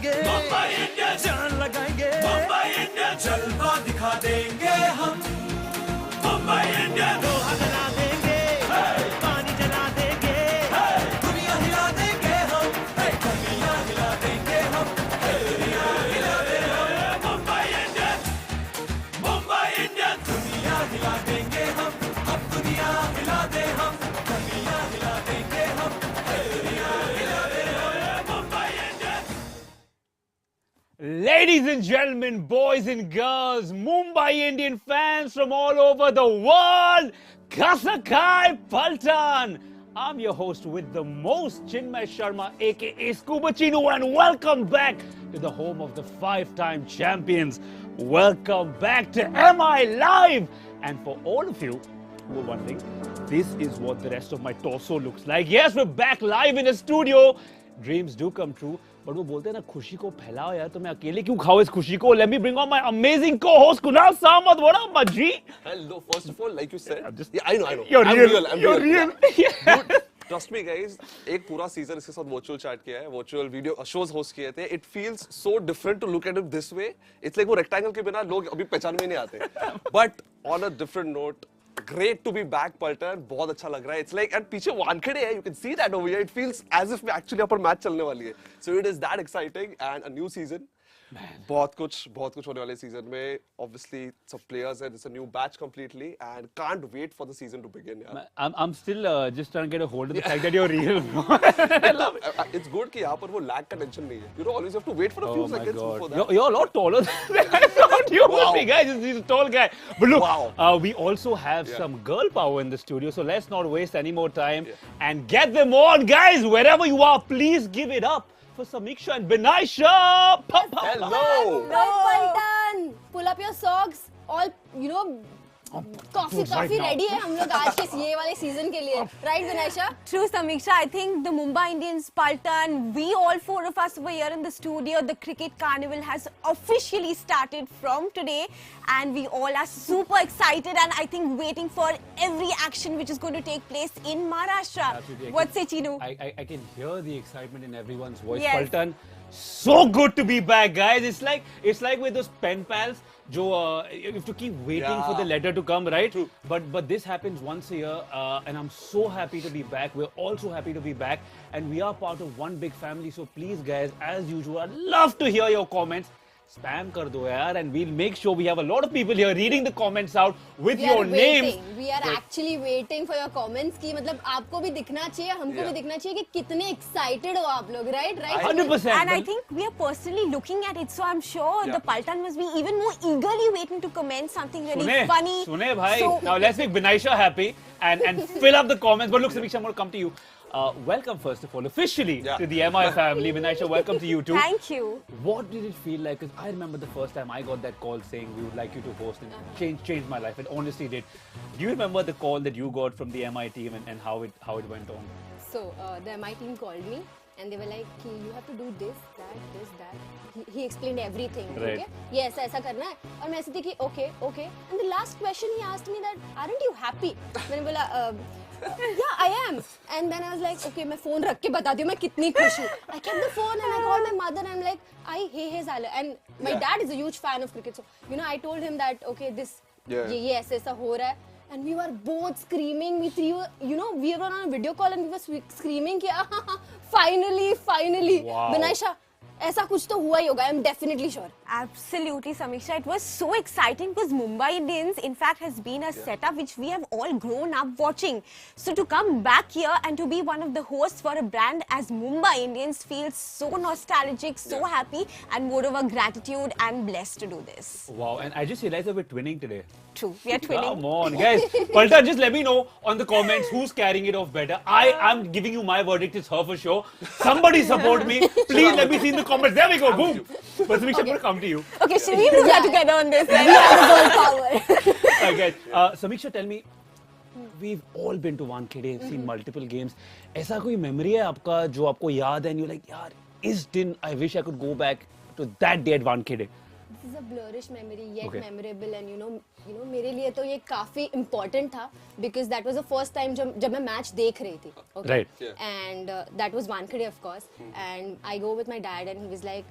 लगाएंगे, मुंबई इंडियंस जान लगाएंगे, मुंबई इंडियंस जलवा दिखा देंगे हम, मुंबई इंडियंस लोहा जला देंगे, पानी जला देंगे, दुनिया हिला देंगे हम, दुनिया हिला देंगे हम, दुनिया हिला देंगे हम, मुंबई इंडियंस, मुंबई इंडियंस दुनिया हिला देंगे हम, अब दुनिया हिला दे हम, दुनिया हिला देंगे हम, दुनिया हिला दे हम, Mumbai Indians. Ladies and gentlemen, boys and girls, Mumbai Indian fans from all over the world, 𝕃𝐲𝐯𝐶 Paltan. I'm your host with the most, 𝐋𝐢𝐯𝐶, aka 𝕃𝐀𝐀, and welcome back to the home of the five-time champions. Welcome back to MI Live. And for all of you who are wondering, this is what the rest of my torso looks like. Yes, we're back live in the studio. Dreams do come true. But वो बोलते हैं ना खुशी को फैलाओ यार, तो मैं अकेले क्यों खाऊं इस खुशी को? Let me bring on my amazing co-host Kunal Samad. What up, Majri? Hello. First of all, like you said, just, yeah, I know. You're I'm real. I'm You're real. Yeah. Dude, trust me, guys. एक पूरा season इसके साथ virtual chat किया है, virtual video shows host किए थे. It feels so different to look at it this way. It's like वो rectangle के बिना लोग अभी पहचान में नहीं आते. But on a different note, great to be back, Paltan. बहुत अच्छा लग रहा है. It's like and पीछे वानखेड़े है. You can see that over here. It feels as if actually यहाँ पर match चलने वाली है. So it is that exciting and a new season. बहुत कुछ होने वाले सीजन में. Obviously, some players and it's a new batch completely and can't wait for the season to begin. Yeah. I'm still just trying to get a hold of the fact that you're real. I love it. It's good कि यहाँ पर वो lag का tension नहीं है. You don't always have to wait for a few seconds before that. You're a lot taller than I thought you would be, guys. He's a tall guy. But look, we also have some girl power in the studio, so let's not waste any more time and get them on, guys. Wherever you are, please give it up for 𝕃𝐲𝐯𝐶 and 𝕃𝐻𝐲𝐯. Hello. Paltan, pull up your socks. All coffee ready है हम लोग आज के ये वाले season के लिए, right, Vinayasha? True, 𝕃𝐲𝐯𝐶. I think the Mumbai Indians, Paltan, we all four of us were here in the studio. The cricket carnival has officially started from today, and we all are super excited and I think waiting for every action which is going to take place in Maharashtra. Absolutely. What say, Chinu? I can hear the excitement in everyone's voice. Yes. Paltan, so good to be back, guys. It's like with those pen pals. You have to keep waiting for the letter to come, right? True. But this happens once a year, and I'm so happy to be back. We're all so happy to be back, and we are part of one big family. So please, guys, as usual, I'd love to hear your comments. Spam kar do yaar, and we'll make sure we have a lot of people here reading the comments out with your names. We are actually waiting for your comments कि मतलब आपको भी दिखना चाहिए, हमको भी दिखना चाहिए कि कितने excited हो आप लोग, right? 100%. And I think we are personally looking at it, so I'm sure the Paltan must be even more eagerly waiting to comment something really funny. Sune bhai. So, now let's make 𝕃𝐻𝐲𝐯 happy and fill up the comments. But look, 𝕃𝐲𝐯, I'm going to come to you. Welcome first of all officially to the MI family. 𝕃𝐻𝐲𝐯, welcome to you too. Thank you. What did it feel like? Because I remember the first time I got that call saying we would like you to host, and changed my life. It honestly did. Do you remember the call that you got from the MI team and how it went on? So the MI team called me and they were like कि you have to do this, that. He explained everything. Right. Okay? Yes, ऐसा करना है. और मैं ऐसी थी कि okay. And the last question he asked me that aren't you happy? मैंने बोला yeah, I am. And then I was like, okay, मैं phone रख के बताती हूँ मैं कितनी खुश हूँ. I kept the phone and I called my mother and I'm like, hey Zala. And my dad is a huge fan of cricket, so I told him that okay, this ये ऐसा हो रहा है. And we were both screaming. We were on a video call and we were screaming कि finally. Wow. Vinayasha, ऐसा कुछ तो हुआ ही होगा. I'm definitely sure. Absolutely, 𝕃𝐲𝐯𝐶. It was so exciting because Mumbai Indians, in fact, has been a setup which we have all grown up watching. So to come back here and to be one of the hosts for a brand as Mumbai Indians feels so nostalgic, so happy, and moreover gratitude and blessed to do this. Wow, and I just realized that we're twinning today. True, we are twinning. Come on, guys. Paltan, just let me know on the comments who's carrying it off better. I'm giving you my verdict. It's her for sure. Somebody support me. Please let me see in the comments. There we go. Boom. But 𝕃𝐻𝐯𝐶, I'm going to come to you. Okay, should we move together on this? We have the girl power. Alright, guys. 𝕃𝐻𝐶, tell me. We've all been to Wankhede, seen multiple games. ऐसा कोई memory है आपका जो आपको याद है and you're like, यार, इस दिन I wish I could go back to that day at Wankhede. This is a blurrish memory yet memorable and you know मेरे लिए तो ये काफी important था because that was the first time जब मैं match देख रही थी. Okay? Right. And that was Wankhede of course. And I go with my dad and he was like,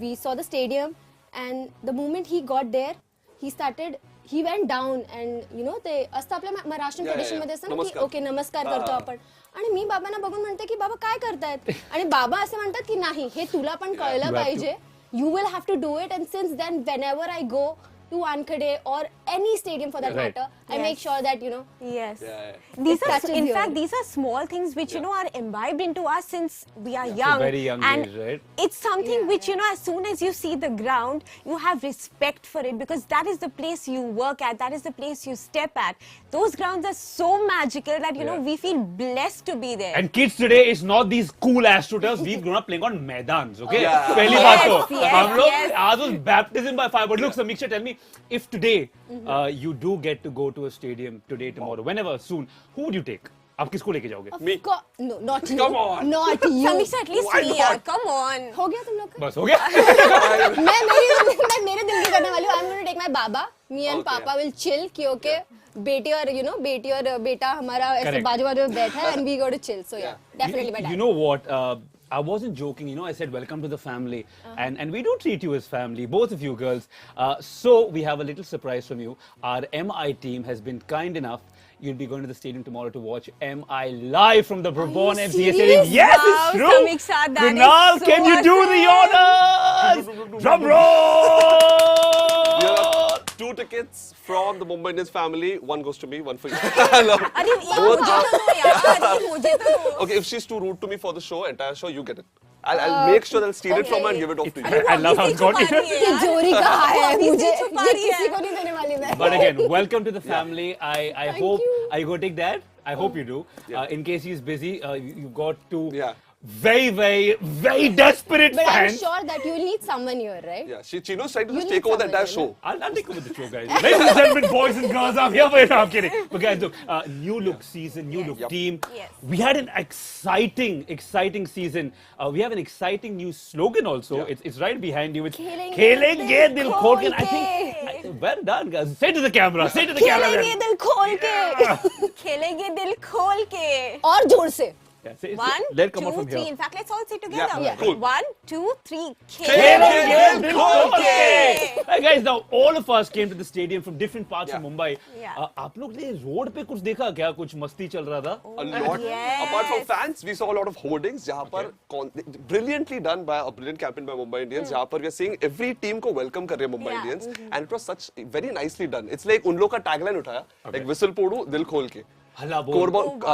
we saw the stadium, and the moment he got there, he went down, and you know ते असतं आपल्या Maharashtrian tradition मध्ये असतं ना की okay नमस्कार करतो आपण, आणि मी बाबांना बघून म्हणते की बाबा काय करतायत, आणि बाबा असं म्हणतात की नाही हे तुला पण कळलं पाहिजे, you will have to do it. And since then, whenever I go to Wankhede or any stadium for that matter, I make sure that, you know. Yes. Yeah. These are, touches in you. fact, these are small things which, you know, are imbibed into us since we are young. very young and age, right? it's something which, you know, as soon as you see the ground, you have respect for it because that is the place you work at, that is the place you step at. Those grounds are so magical that, you know, we feel blessed to be there. And kids today is not these cool astroturfs. We've grown up playing on maidans, okay? Yeah. पहली Yes, बात तो yes, हम लोग yes. आज was baptism by fire. But look, Samiksha, tell me, if today you do get to go to a stadium today, tomorrow, whenever, soon, who would you take? आप किसको लेके जाओगे? Of Me. no, not you. Come on. Not you. Samiksha, at least Why me, not? yaar, come on. हो गया तुम लोग का? बस हो गया? मैं मेरे दिल की करने वाली हूँ. I'm going to take my baba. Me and Okay. Papa will chill कि okay, बेटी और you know बेटी और बेटा हमारा ऐसे Correct. बाजू-बाजू में बैठा है and we go to chill. So yeah, definitely my dad. You know what? I wasn't joking, you know, I said welcome to the family. And we do treat you as family, both of you girls. So we have a little surprise from you. Our MI team has been kind enough. You'll be going to the stadium tomorrow to watch MI live from the Bourbon you MCA serious? Stadium. Yes, Wow, it's true. Samiksha, that Kunal, is so can you do the honors? Drum roll! There are 2 tickets from the Mumbai Indians family. One goes to me, one for you. अरे ये Both मुझे are- तो दो यार, ये मुझे तो दो. Okay, if she's too rude to me for the show, entire show, you get it. I'll make sure I'll steal it from her and give it off to you. I love how it's gone. तिजोरी कहाँ है अभी से मुझे छुपा ये रही है. किसी को नहीं देने वाली मैं. But again, welcome to the family. I Thank hope. you. Are you going to take that? I hope you do. Yeah. In case he's busy, you've got two Yeah. very desperate But I'm fans. sure that you will need someone here, right? Yeah, Chino's trying to You just need take over the someone entire here, show. I'll take over the show, guys. Ladies and gentlemen, boys and girls, I'm here for it. No, I'm kidding. But guys, look, new look season, new look Yep. team. Yes. We had an exciting season. We have an exciting new slogan also. Yeah. It's right behind you. It's खेलेंगे खेलेंगे दिल खोल के. I के. think, well done, guys. Say to the camera. Say to the camera. खेलेंगे दिल खोल के खेलेंगे दिल खोल के. और जोर से. Yeah, say, One, let come up 2, from 3. here. In fact, let's all say together. Yeah, cool. 1, 2, 3. खेलेंगे दिल खोल के. के. Hey guys, now all of us came to the stadium from different parts of Yeah. Mumbai. Yeah. आप लोग ने road पे कुछ देखा क्या? कुछ मस्ती चल रहा था? A lot. Yes. Apart from fans, we saw a lot of hoardings. जहाँ पर brilliantly done by a brilliant campaign by Mumbai Indians. जहाँ पर we are seeing every team को welcome कर रहे हैं Mumbai Yeah. Indians, and it was such very nicely done. It's like उन लोग का tagline उठाया, like whistle पोड़ू दिल खोल के. हल्ला बोल.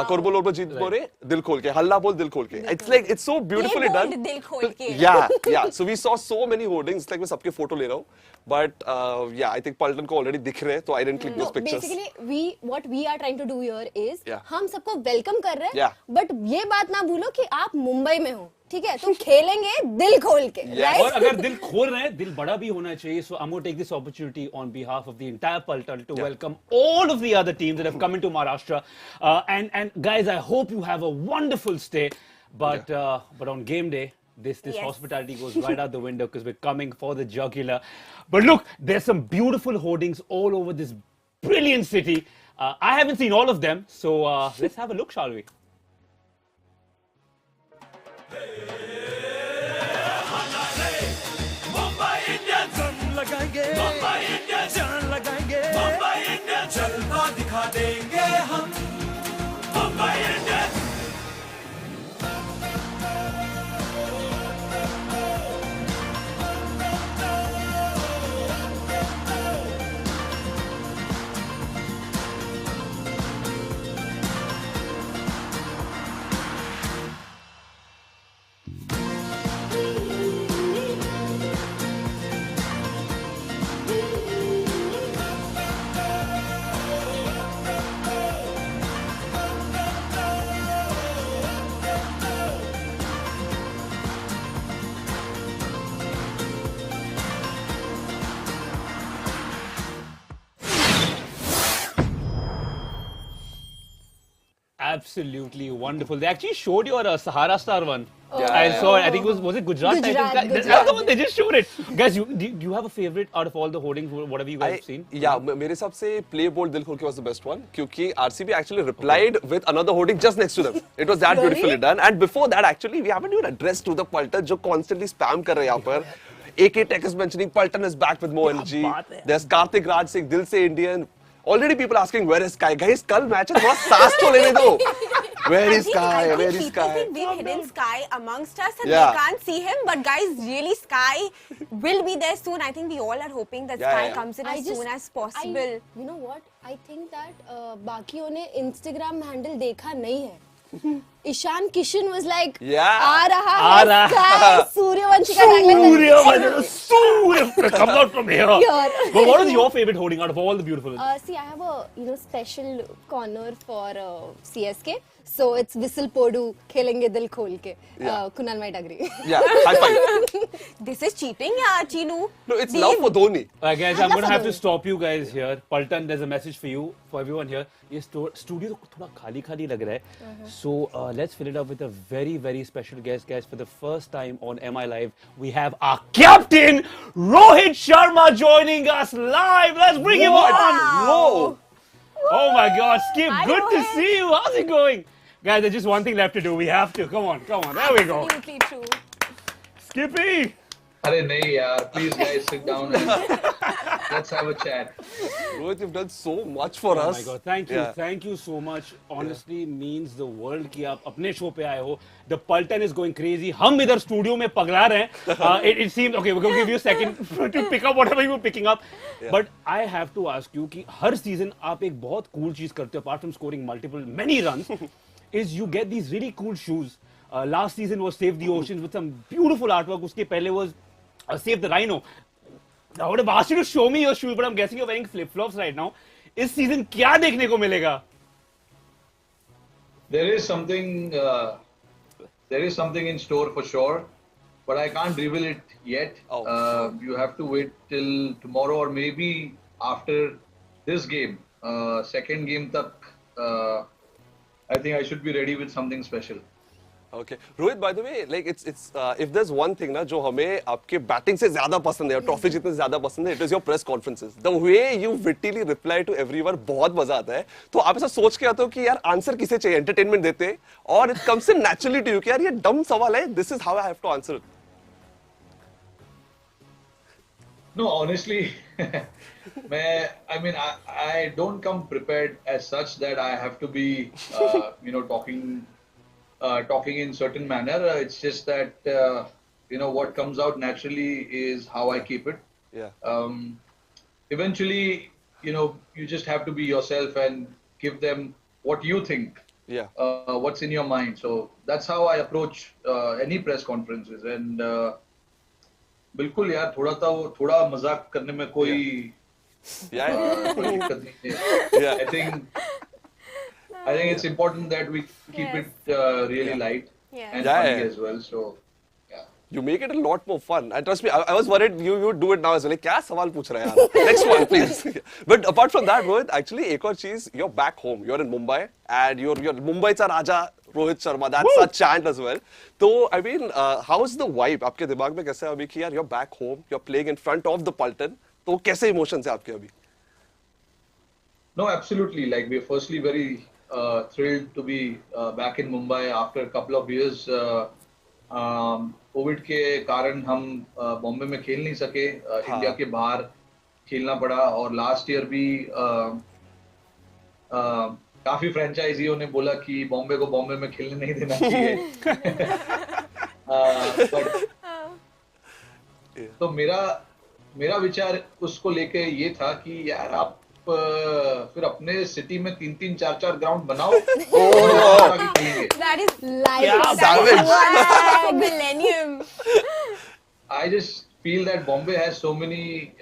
कोरबोल और जीत बोरे दिल खोल के हल्ला बोल दिल खोल के. It's like it's so beautifully ये done. बोल्ड दिल खोल के. Yeah. So we saw so many hoardings. It's like मैं सबके फोटो ले रहा हूँ. But yeah, I think Paltan को already दिख रहे हैं, तो I didn't click those pictures. Basically, what we are trying to do here is Yeah. हम सबको वेलकम कर रहे हैं, Yeah. बट ये बात ना भूलो कि आप मुंबई में हो, ठीक है? तो खेलेंगे दिल खोल के, Yes. और right? अगर दिल खोल रहे हैं, दिल बड़ा भी होना चाहिए. So I'm going to take this opportunity on behalf of the entire Paltan to welcome all of the other teams that have come into Maharashtra. And guys, I hope you have a wonderful stay. But on game day, this Yes. hospitality goes right out the window because we're coming for the jugular. But look, there's some beautiful hoardings all over this brilliant city. I haven't seen all of them, so let's have a look, shall we? Mumbai Indians दम लगाएंगे, Mumbai Indians जान लगाएंगे, Mumbai Indians जलवा दिखा देंगे हम, Mumbai Indians. Absolutely wonderful. They actually showed your Sahara Star one. Yeah, I yeah. saw it. I think it was it Gujarat? Gujarat, That's Gujarat. the one they just showed it. Guys, do you have a favorite out of all the hoardings, whatever you guys have seen? Yeah, मेरे हिसाब से play bold दिल खोल के was the best one क्योंकि RCB actually replied with another hoarding just next to them. It was that beautifully done. And before that, actually, we haven't even addressed to the Paltan जो constantly spam कर रहे हैं यहाँ पर. AK Tech is mentioning Paltan is back with more energy. बात है. There's Karthik Raj saying Dil Se Indian. Already people asking where is Sky? Guys, कल match है, थोड़ा सांस तो लेने दो. Where is Sky? Where is People Sky? think we've hidden Sky amongst us and Yeah. they can't see him. But guys, really, Sky will be there soon. I think we all are hoping that Yeah, Sky yeah. comes in as soon as possible. You know what? I think that बाकियों ने Instagram handle देखा नहीं है. Ishan Kishan was like, Yeah. आ रहा आ है रहा Sky, Suryavanshi का tagline. Surya come out from here. Here. But what is your favorite holding out of all the beautiful ones? See, I have a special corner for CSK. So it's Whistle Podu, Khelenge Dil Khol Ke. Yeah. Kunal might agree. Yeah, high five. This is cheating, yeah, Chinu. No, it's love for Dhoni. Guys, I'm going to have to stop you guys here. Paltan, there's a message for you, for everyone here. ये studio तो थोड़ा खाली लग रहा है. So let's fill it up with a very, very special guest. Guys, for the first time on MI Live, we have our captain, Rohit Sharma, joining us live. Let's bring him on. Whoa. Oh my God, Skip, Hi, good to Rohit. see you. How's it going? Guys, there's just one thing left to do. We have to. Come on. There we go. Absolutely true. Skippy. अरे नहीं यार, please guys sit down and let's have a chat. Rohit, you've done so much for Oh us. my God, thank you. Yeah. Thank you so much. Honestly, means the world कि आप अपने show पे आए हो. The Paltan is going crazy. हम इधर studio में पगला रहे हैं. It seems, okay, we're going to give you a second to pick up whatever you were picking up. Yeah. But I have to ask you कि हर season आप एक बहुत cool चीज करते हो, apart from scoring many runs, is you get these really cool shoes. Last season was Save the Oceans with some beautiful artwork. उसके पहले was Save the Rhino. I would have asked you to show me your shoes, but I'm guessing you're wearing flip-flops right now. इस season क्या देखने को मिलेगा? There is something in store for sure, but I can't reveal it yet. Oh. You have to wait till tomorrow or maybe after this game, second game tak. I think I should be ready with something special. Okay. Rohit, by the way, like it's if there's one thing ना जो हमें आपके batting से ज्यादा पसंद है और trophy जितने ज्यादा पसंद है, it is your press conferences. The way you wittily reply to everyone बहुत मजा आता है. तो आप ऐसा सोच के आते हो कि यार आंसर किसे चाहिए, entertainment देते, और it comes in naturally to you कि यार ये dumb सवाल है, this is how I have to answer it. No, honestly, I don't come prepared as such that I have to be, talking in certain manner. It's just that, what comes out naturally is how I keep it. Yeah. Eventually, you just have to be yourself and give them what you think, Yeah. what's in your mind. So that's how I approach any press conferences. And बिल्कुल यार, थोड़ा मजाक करने में कोई Yeah. कोई दिक्कत नहीं है. Yeah. I think it's important that we keep Yes. it really light Yes. and Yeah, funny yeah. as well. So, yeah. You make it a lot more fun. And trust me, I was worried you would do it now as well. Like, क्या सवाल पूछ रहा है यार? Next one, please. But apart from that, Rohit, actually, एक और चीज, you're back home. You're in Mumbai, and you're Mumbai's Raja Rohit Sharma. That's a chant as well. So, I mean, how's the vibe? आपके दिमाग में कैसा है अभी कि यार you're back home, you're playing in front of the Paltan. तो कैसे emotions है आपके अभी? No, absolutely. Like, we're firstly very thrilled to be back in Mumbai after a couple of years. Covid के कारण हम बॉम्बे में खेल नहीं सके, इंडिया के बाहर खेलना पड़ा, और लास्ट ईयर भी काफी फ्रेंचाइजियों ने बोला कि बॉम्बे को बॉम्बे में खेलने नहीं देना चाहिए. तो मेरा विचार उसको लेके ये था कि यार आप फिर अपने सिटी में 3-3, 4-4 ग्राउंड बनाओ और आगे खेलेंगे. That is Live. savage. millennium. I just feel that Bombay has so many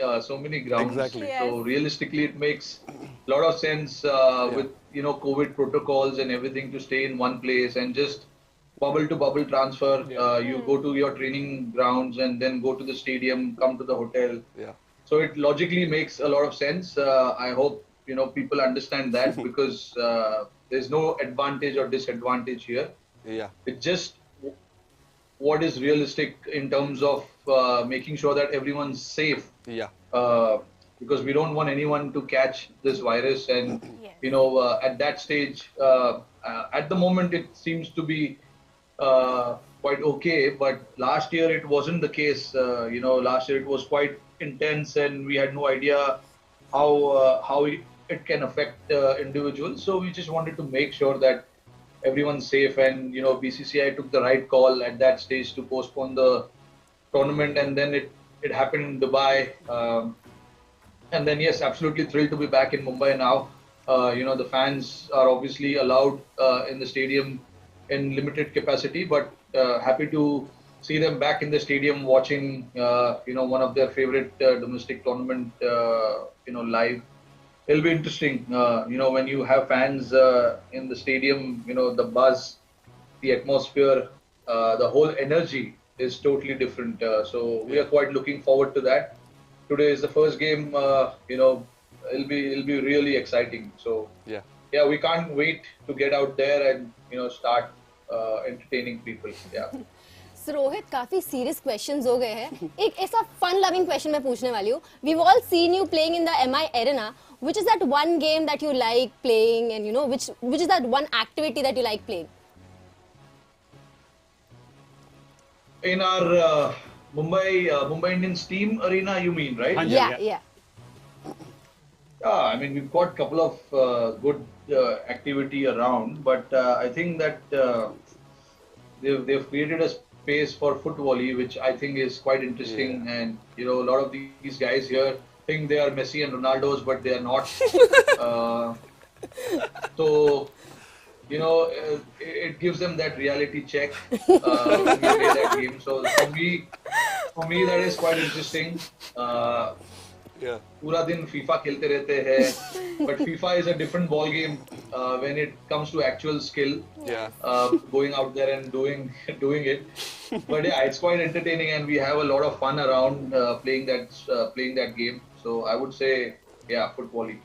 grounds. Exactly. Yes. So realistically, it makes a lot of sense with COVID protocols and everything to stay in one place and just bubble to bubble transfer. You go to your training grounds and then go to the stadium, come to the hotel. Yeah. So it logically makes a lot of sense. I hope people understand that because there's no advantage or disadvantage here. Yeah. It's just what is realistic in terms of making sure that everyone's safe. Yeah. Because we don't want anyone to catch this virus, and Yes. at that stage, at the moment, it seems to be quite okay. But last year it wasn't the case. Last year it was quite intense, and we had no idea how it can affect individuals. So we just wanted to make sure that everyone's safe, and BCCI took the right call at that stage to postpone the tournament, and then it happened in Dubai. And then yes, absolutely thrilled to be back in Mumbai now. The fans are obviously allowed in the stadium in limited capacity, but happy to see them back in the stadium watching one of their favorite domestic tournament live. It'll be interesting, when you have fans in the stadium, the buzz, the atmosphere, the whole energy is totally different. So we are quite looking forward to that. Today is the first game. It'll be really exciting. So yeah, we can't wait to get out there and start entertaining people. Yeah. So Rohit, काफी serious questions हो गए हैं. एक ऐसा fun loving question मैं पूछने वाली हूँ. We've all seen you playing in the MI Arena. Which is that one game that you like playing, and which is that one activity that you like playing? In our Mumbai Indians team arena, you mean, right? Yeah. I mean, we've got a couple of good activity around, but I think that they've created a space for foot volley, which I think is quite interesting. And a lot of these guys here think they are Messi and Ronaldos, but they are not. So it gives them that reality check when we play that game. So for me, that is quite interesting. पूरा दिन FIFA खेलते रहते हैं, but FIFA is a different ball game when it comes to actual skill. Going out there and doing it. But yeah, it's quite entertaining, and we have a lot of fun around playing that game. So I would say, foot volley.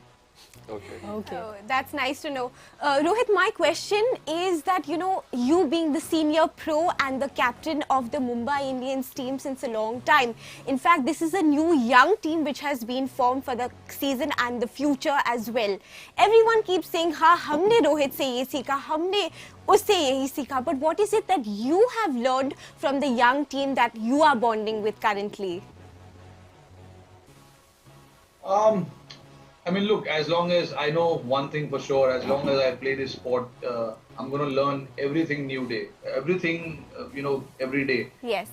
Okay. Oh, that's nice to know. Rohit, my question is that, you being the senior pro and the captain of the Mumbai Indians team since a long time. In fact, this is a new young team which has been formed for the season and the future as well. Everyone keeps saying, हाँ, हमने रोहित से ये सीखा, हमने उससे यही सीखा. But what is it that you have learned from the young team that you are bonding with currently? I mean, look, as long as I know one thing for sure, as long as I play this sport, I'm going to learn everything every day. Yes.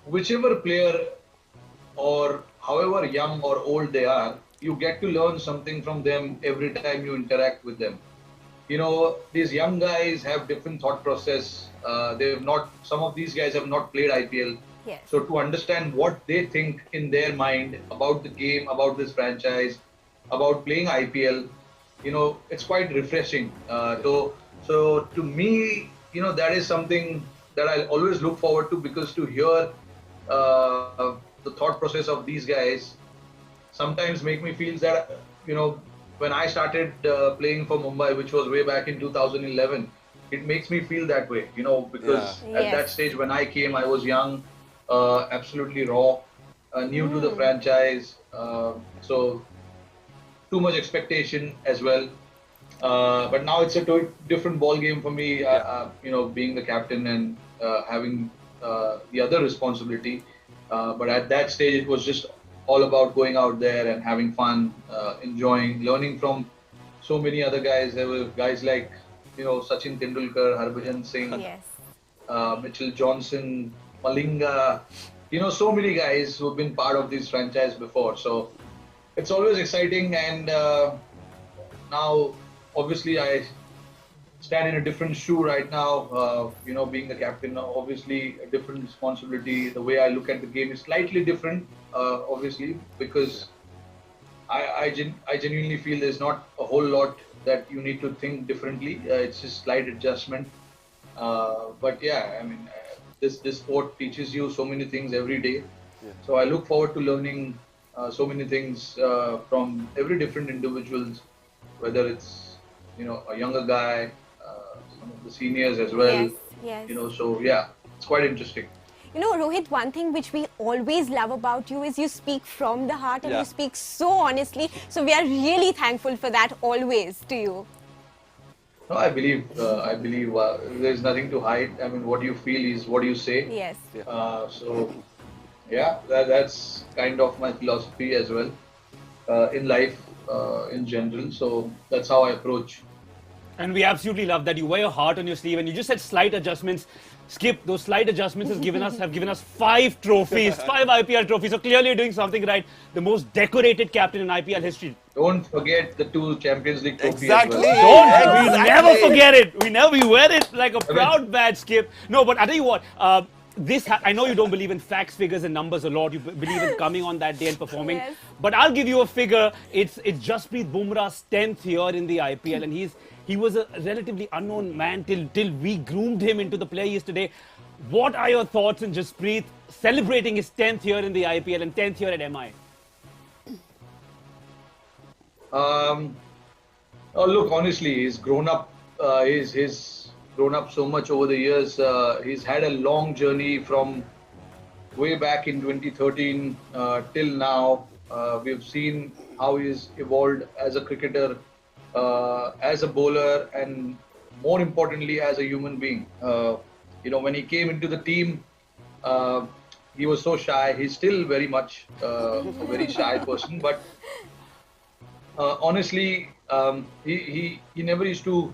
Whichever player or however young or old they are, you get to learn something from them every time you interact with them. These young guys have different thought process. Some of these guys have not played IPL. Yes. So to understand what they think in their mind about the game, about this franchise, about playing IPL, it's quite refreshing. So to me, that is something that I'll always look forward to, because to hear the thought process of these guys sometimes make me feel that, when I started playing for Mumbai, which was way back in 2011, it makes me feel that way, because at that stage when I came, I was young. Absolutely raw, new to the franchise, so too much expectation as well. But now it's a different ball game for me, being the captain and having the other responsibility. But at that stage, it was just all about going out there and having fun, enjoying, learning from so many other guys. There were guys like, Sachin Tendulkar, Harbhajan Singh, Mitchell Johnson, Malinga, so many guys who've been part of this franchise before. So it's always exciting, and now obviously I stand in a different shoe right now, being the captain. Obviously a different responsibility. The way I look at the game is slightly different, obviously, because I genuinely feel there's not a whole lot that you need to think differently. It's just slight adjustment. But yeah, I mean, this sport teaches you so many things every day. So I look forward to learning so many things from every different individuals, whether it's a younger guy, some of the seniors as well. Yes. So yeah, it's quite interesting. Rohit, one thing which we always love about you is you speak from the heart, and you speak so honestly. So we are really thankful for that always to you. No, I believe there's nothing to hide. I mean, what you feel is what you say. Yes. So, yeah, that's kind of my philosophy as well in life in general. So that's how I approach. And we absolutely love that you wear your heart on your sleeve, and you just said slight adjustments. Skip, those slight adjustments have given us 5 trophies, 5 IPL trophies. So clearly you're doing something right. The most decorated captain in IPL history. Don't forget the 2 Champions League trophies. Exactly. As well. Don't. We never forget it. We wear it like a proud badge, Skip. No, but I tell you what. I know you don't believe in facts, figures, and numbers a lot. You believe in coming on that day and performing. Yes. But I'll give you a figure. It's Jasprit Bumrah's 10th year in the IPL, and he was a relatively unknown man till we groomed him into the player he is today. What are your thoughts on Jasprit celebrating his 10th year in the IPL and 10th year at MI? Oh, look, honestly, he's grown up. He's grown up so much over the years. He's had a long journey from way back in 2013 till now. We've seen how he's evolved as a cricketer, as a bowler, and more importantly, as a human being. When he came into the team, he was so shy. He's still very much a very shy person, but honestly, he never used to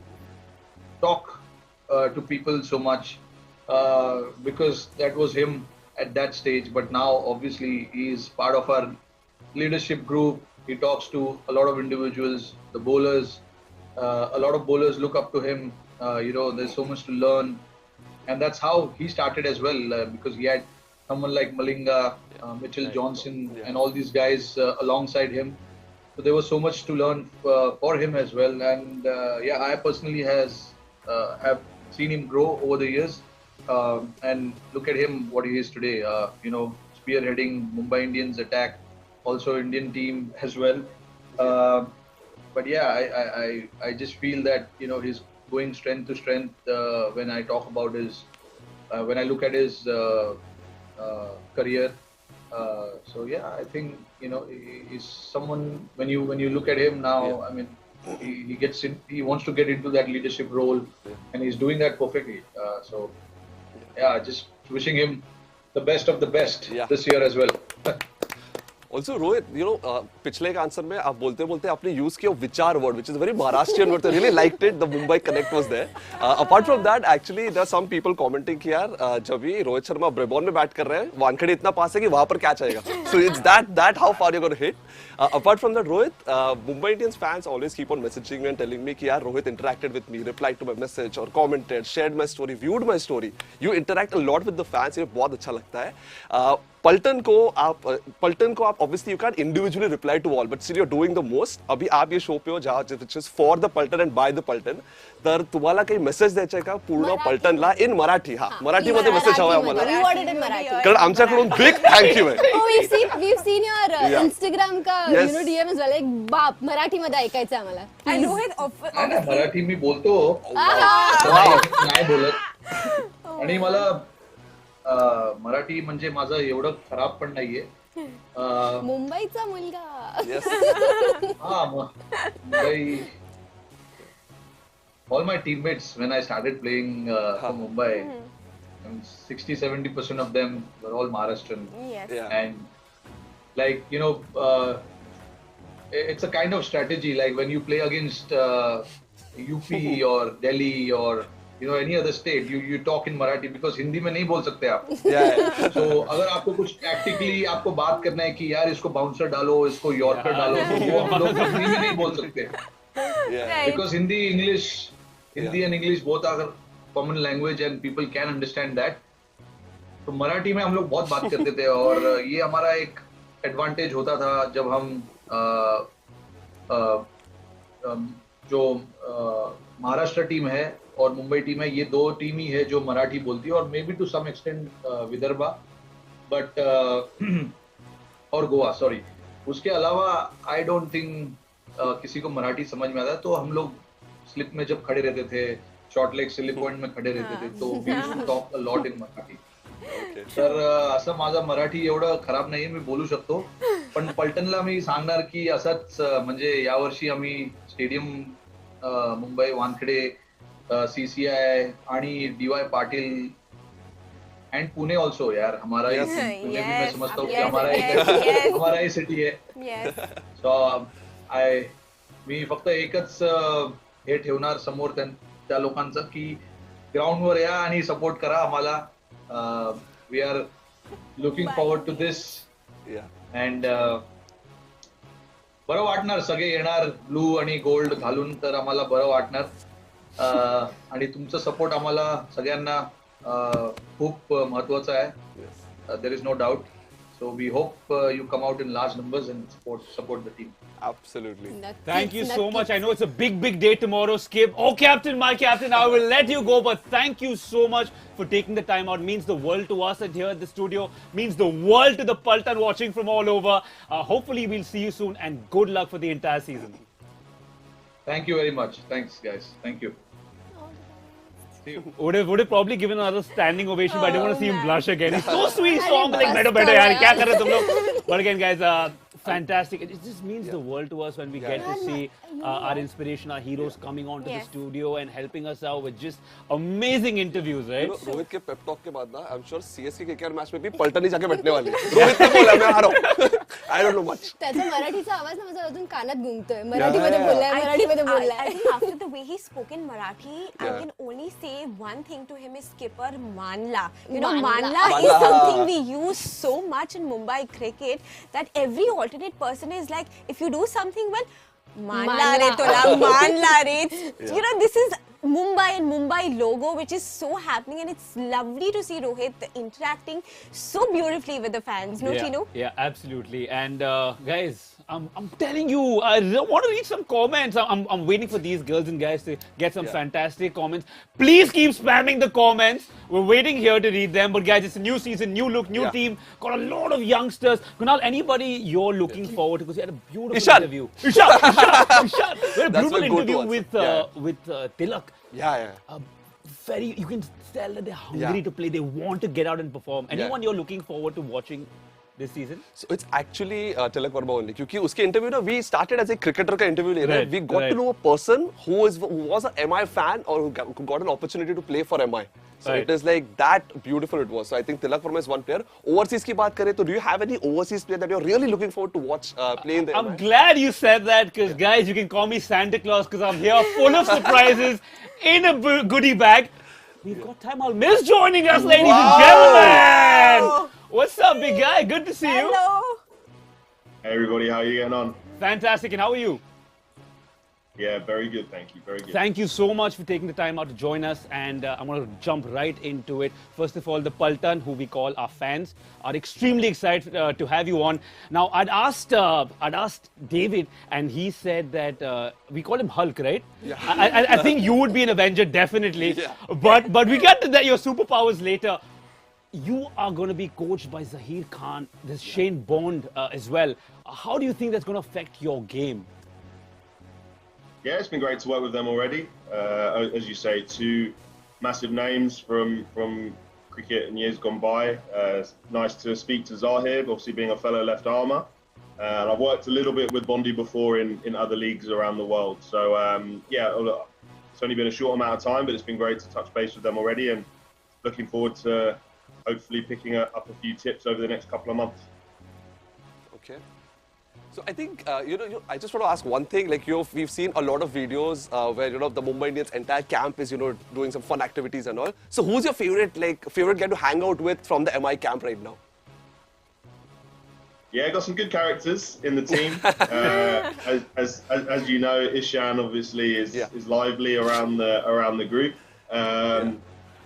talk to people so much because that was him at that stage. But now, obviously, he is part of our leadership group. He talks to a lot of individuals, the bowlers. A lot of bowlers look up to him. There's so much to learn, and that's how he started as well. Because he had someone like Malinga, Mitchell Johnson, and all these guys alongside him. So there was so much to learn for him as well. And I personally have seen him grow over the years. And look at him, what he is today. Spearheading Mumbai Indians attack, also Indian team as well. But yeah, I just feel that he's going strength to strength when I talk about when I look at his career. So yeah, I think he's someone when you look at him now. I mean, he wants to get into that leadership role, and he's doing that perfectly. So yeah, just wishing him the best of the best this year as well. Also, Rohit, पिछले एक answer में आप बोलते आपने use किया विचार word, which is a very Maharashtrian word. I really liked it. The Mumbai connect was there. Apart from that, actually, there are some people commenting कि यार जब भी रोहित शर्मा ब्रेबॉर्न में बैट कर रहे हैं, वानखेड़े इतना पास है कि वहां पर कैच आएगा. So it's that how far you're going to hit. Apart from that, Rohit, Mumbai Indians fans always keep on messaging me and telling me कि यार Rohit interacted with me, replied to my message or commented, shared my story, viewed my story. You interact a lot with the fans. ये बहुत अच्छा लगता है. पल्टन को आप obviously you can't individually reply to all, but still you're doing the most. अभी आप ये शो पे हो जहाँ which is for the Paltan and by the Paltan. तर तुम्हाला काही मेसेज द्यायचा आहे का पूर्ण पल्टनला इन मराठी? मराठीमध्ये मेसेज हवा आम्हाला, कारण आमच्याकडून बिग थँक्यू आहे. we've seen your Instagram का DM as well. एक बाप मराठीमध्ये ऐकायचं आम्हाला. And Rohit, मराठी मी बोलतो, नाही बोलत. आणि मला मराठी म्हणजे माझं एवढं खराब पण नाहीये. मुंबईचा मुलगा. Mumbai. All my teammates, when I started playing for Mumbai, 60-70% of them were all Maharashtrian. yes. And like it's a kind of strategy. Like when you play against UP or Delhi or any other state, you talk in Marathi because Hindi में नहीं बोल सकते आप. So अगर आपको कुछ tactically आपको बात करना है कि यार इसको bouncer डालो, इसको yorker डालो, तो वो हम लोग हिंदी में नहीं बोल सकते. Because Hindi and English both are common language and people can understand that. तो मराठी में हम लोग बहुत बात करते थे और ये हमारा एक advantage होता था जब हम जो महाराष्ट्र टीम है और मुंबई टीम है, ये 2 टीम ही है जो मराठी बोलती है और maybe to some extent Vidarbha but और गोवा, सॉरी. उसके अलावा आई डोंट थिंक किसी को मराठी समझ में आता. तो हम लोग स्लिप में जब खड़े रहते थे, शॉर्ट लेग स्लिप पॉइंट में खड़े रहते थे, तो we used to talk a lot in Marathi. तर असं माझं मराठी एवढं खराब नाहीये, मी बोलू शकतो. पण पलटनला मी सांगणार की असंच म्हणजे यावर्षी आम्ही स्टेडियम मुंबई वानखेडे CCI आणि DY Patil and Pune also यार हमारा ही Yes. पुणे भी मैं Yes, समझता हूँ कि yes, हमारा ही yes. हमारा ही सिटी है. Yes. So मी फक्त एकच हे ठेवणार समोर त्या लोकांचं की ग्राउंडवर या आणि सपोर्ट करा आम्हाला. We are looking forward to this Yeah. And बरं वाटणार सगळे येणार ब्लू आणि गोल्ड घालून तर आम्हाला बरं वाटणार. आणि तुमचं सपोर्ट आम्हाला सगळ्यांना खूप महत्वाचा आहे. There is no doubt. So we hope you come out in large numbers and support the team. Absolutely. Thank you so much. I know it's a big day tomorrow, Skip. Oh, Captain, my Captain, I will let you go, but thank you so much for taking the time out. Means the world to us at here at the studio. Means the world to the Paltan watching from all over. Hopefully, we'll see you soon, and good luck for the entire season. Thank you very much. Thanks, guys. Thank you. Would have probably given another standing ovation, but I didn't want to see him blush again. It's so sweet song, but like, better, yaar, kya kar rahe tum log? But again, guys, fantastic. It just means the world to us when we get to see our inspiration, our heroes coming onto the Yes. studio and helping us out with just amazing interviews, You know, right? Rohit के pep talk के बाद ना I am sure CSK KKR match में भी पलटन ही जाके बैठने वाली है. रोहित ने बोला मैं आ रहा हूं. I don't know much. त्याचा मराठीचा आवाज ना माझा अजून कानात घुमतोय. मराठीमध्ये बोललाय, I मराठीमध्ये think, बोललाय. I think after the way he spoke in Marathi, I Yeah. can only say one thing to him is skipper manla. You know, Manla. manla is Manla. something we use so much in Mumbai cricket that every alternate person is like, if you do something well, manla Manla. re tola, manla re. You know, this is Mumbai and Mumbai logo, which is so happening, and it's lovely to see Rohit interacting so beautifully with the fans. No, Yeah, Chino? yeah, absolutely. And guys, I'm telling you, I want to read some comments. I'm waiting for these girls and guys to get some fantastic comments. Please keep spamming the comments. We're waiting here to read them. But guys, it's a new season, new look, new team. Got a lot of youngsters. Kunal, anybody you're looking forward to? Because you had a beautiful Ishan. interview. Ishan. We had a That's beautiful my go-to interview answer. with Tilak. Yeah. You can tell that they're hungry to play. They want to get out and perform. Anyone you're looking forward to watching this season? So it's actually Tilak Verma only. क्योंकि उसके interview ना we started as a cricketer का interview ले रहे हैं. Right, We got right. to know a person who was a MI fan or who got an opportunity to play for MI. So Right. it is like that beautiful it was. So I think Tilak Verma is one player. Overseas की बात करें तो do you have any overseas player that you're really looking forward to watch play in the I'm MI? glad you said that because, guys, you can call me Santa Claus because I'm here full of surprises in a goodie bag. We've got Tamal Mills joining us, ladies and gentlemen. What's up, big guy? Good to see you. Hello. Hey everybody, how are you getting on? Fantastic. And how are you? Yeah, very good, thank you, very good. Thank you so much for taking the time out to join us. And I'm going to jump right into it. First of all, the Paltan, who we call our fans, are extremely excited to have you on. Now, I'd asked David, and he said that we call him Hulk, right? Yeah. I think you would be an Avenger, definitely. Yeah. But we get to that, your superpowers later. You are going to be coached by Zaheer Khan, this Shane Bond as well. How do you think that's going to affect your game? Yeah, it's been great to work with them already. As you say, two massive names from cricket in years gone by. It's nice to speak to Zahir, obviously being a fellow left armour. And I've worked a little bit with Bondi before in other leagues around the world. So yeah, look, it's only been a short amount of time, but it's been great to touch base with them already, and looking forward to hopefully picking up a few tips over the next couple of months. Okay. So I think I just want to ask one thing. Like we've seen a lot of videos where the Mumbai Indians entire camp is doing some fun activities and all. So who's your favorite guy to hang out with from the MI camp right now? Yeah, got some good characters in the team. As you know, Ishan obviously is lively around the group.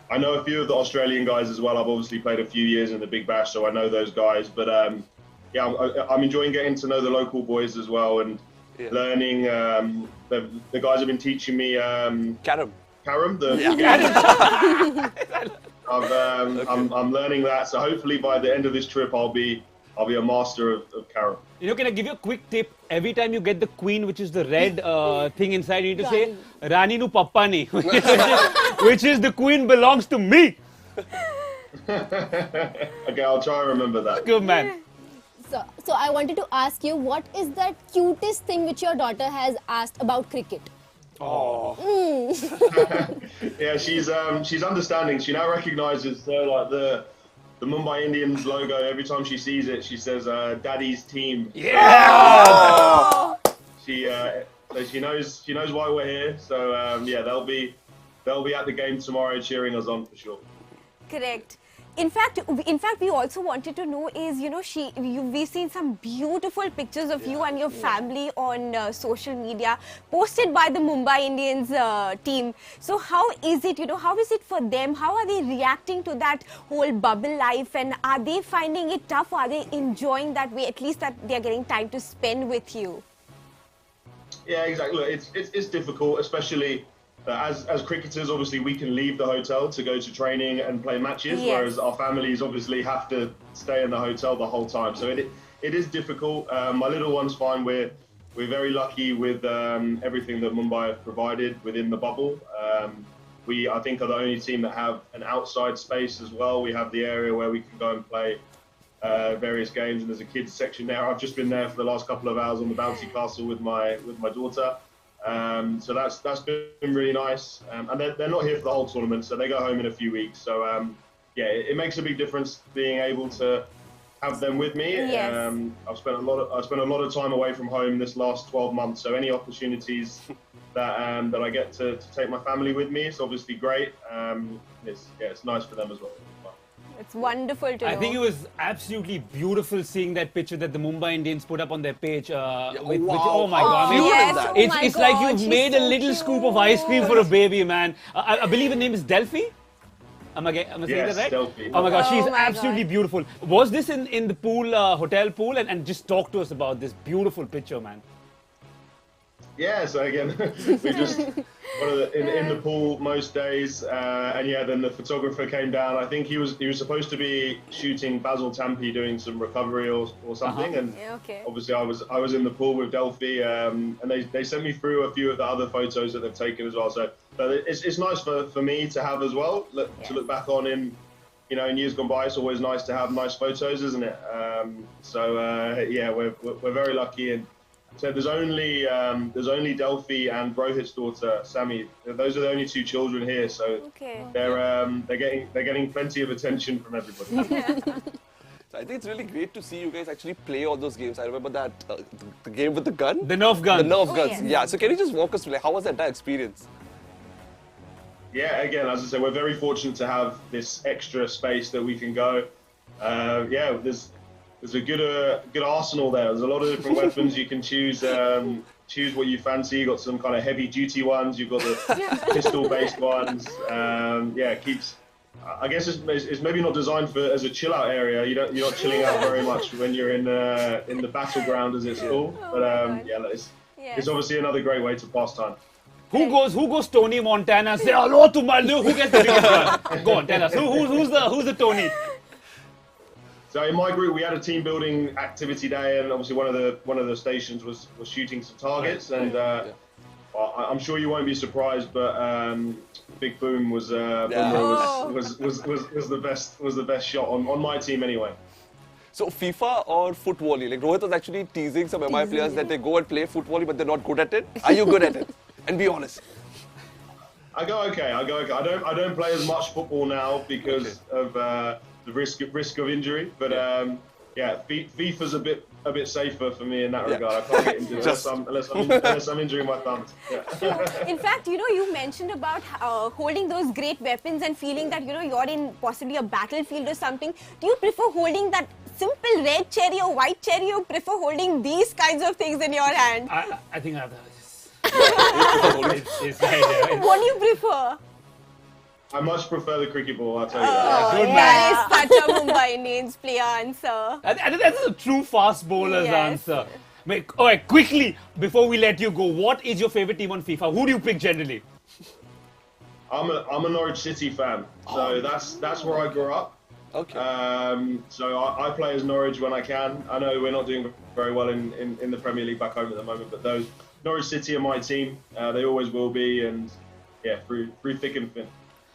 I know a few of the Australian guys as well. I've obviously played a few years in the Big Bash, so I know those guys. But yeah, I'm enjoying getting to know the local boys as well and learning. The guys have been teaching me Karam. I'm learning that. So hopefully by the end of this trip, I'll be a master of Karam. Can I give you a quick tip? Every time you get the queen, which is the red thing inside, you need to say Rani nu Pappa ni, which is the queen belongs to me. Okay, I'll try and remember that. Good man. So I wanted to ask you, what is that cutest thing which your daughter has asked about cricket? Yeah, she's understanding. She now recognises like the Mumbai Indians logo. Every time she sees it, she says "Daddy's team." Yeah! So she knows why we're here. So yeah, they'll be at the game tomorrow cheering us on for sure. Correct. In fact, we also wanted to know is, we've seen some beautiful pictures of you and your family on social media posted by the Mumbai Indians team. So how is it, how is it for them? How are they reacting to that whole bubble life? And are they finding it tough? Or are they enjoying that way, at least that they're getting time to spend with you? Yeah, exactly. Look, it's difficult, especially as cricketers. Obviously, we can leave the hotel to go to training and play matches, Yes. whereas our families obviously have to stay in the hotel the whole time. So it is difficult. My little one's fine. We're very lucky with everything that Mumbai have provided within the bubble. We, I think, are the only team that have an outside space as well. We have the area where we can go and play various games, and there's a kids section there. I've just been there for the last couple of hours on the bouncy castle with my daughter. So that's been really nice. And they're not here for the whole tournament, so they go home in a few weeks. So yeah, it makes a big difference being able to have them with me. Yes. I've spent a lot of time away from home this last 12 months. So any opportunities that I get to take my family with me, it's obviously great. It's nice for them as well. It's wonderful to know. I think it was absolutely beautiful seeing that picture that the Mumbai Indians put up on their page. Oh my God! I mean, yes, oh my it's like God, you've she's made a so little cute. scoop of ice cream for a baby, man. I believe her name is 𝕃𝕀𝕍𝔼. Am I saying Yes, that right? 𝕃𝕀𝕍𝔼. Oh my God, she's Oh my absolutely God. beautiful. Was this in the pool, hotel pool? And just talk to us about this beautiful picture, man. Yeah, so again, we just in the pool most days, and yeah, then the photographer came down. I think he was supposed to be shooting Basil Tampi doing some recovery or something, and Yeah, okay. obviously I was in the pool with 𝕃𝕀𝕍, and they sent me through a few of the other photos that they've taken as well. So but it's nice for me to have as well to look back on in years gone by. It's always nice to have nice photos, isn't it? Yeah, we're very lucky. And so there's only 𝕃𝕀𝕍 and Rohit's daughter Sammy. Those are the only two children here, so Okay. they're getting plenty of attention from everybody. So I think it's really great to see you guys actually play all those games. I remember that the game with the gun. The Nerf gun. The Nerf guns. yes. Yeah. So can you just walk us through how was that entire experience? Yeah, again, as I said, we're very fortunate to have this extra space that we can go. Yeah, there's a good arsenal there. There's a lot of different weapons you can choose. Choose what you fancy. You've got some kind of heavy duty ones. You've got the pistol based ones. Yeah, it keeps. I guess it's maybe not designed as a chill out area. You're not chilling out very much when you're in the battleground, as it's called. But yeah, it's obviously another great way to pass time. Who goes Tony Montana and say hello to Maldu? Who gets the biggest gun? Go on, tell us. Who's the Tony? So in my group, we had a team building activity day, and obviously one of the stations was shooting some targets, and I'm sure you won't be surprised, but Big Boom was the best shot on my team anyway. So FIFA or foot volley? Like Rohit was actually teasing some MI players that they go and play foot volley, but they're not good at it. Are you good at it? And be honest. I go okay. I don't play as much football now because of the risk of injury, but yeah, FIFA's a bit safer for me in that regard. I can't get injured unless I'm injuring my thumbs. Yeah. In fact, you mentioned about holding those great weapons and feeling that, you're in possibly a battlefield or something. Do you prefer holding that simple red cherry or white cherry, or prefer holding these kinds of things in your hand? I think it's right there. What do you prefer? I much prefer the cricket ball, I'll tell you that. Good man. That is such a Mumbai Indians player answer. That's a true fast bowler's Yes. answer. All right, quickly, before we let you go, what is your favorite team on FIFA? Who do you pick generally? I'm a Norwich City fan, so that's where I grew up. Okay. So I play as Norwich when I can. I know we're not doing very well in the Premier League back home at the moment, but those Norwich City are my team. They always will be, and yeah, through thick and thin.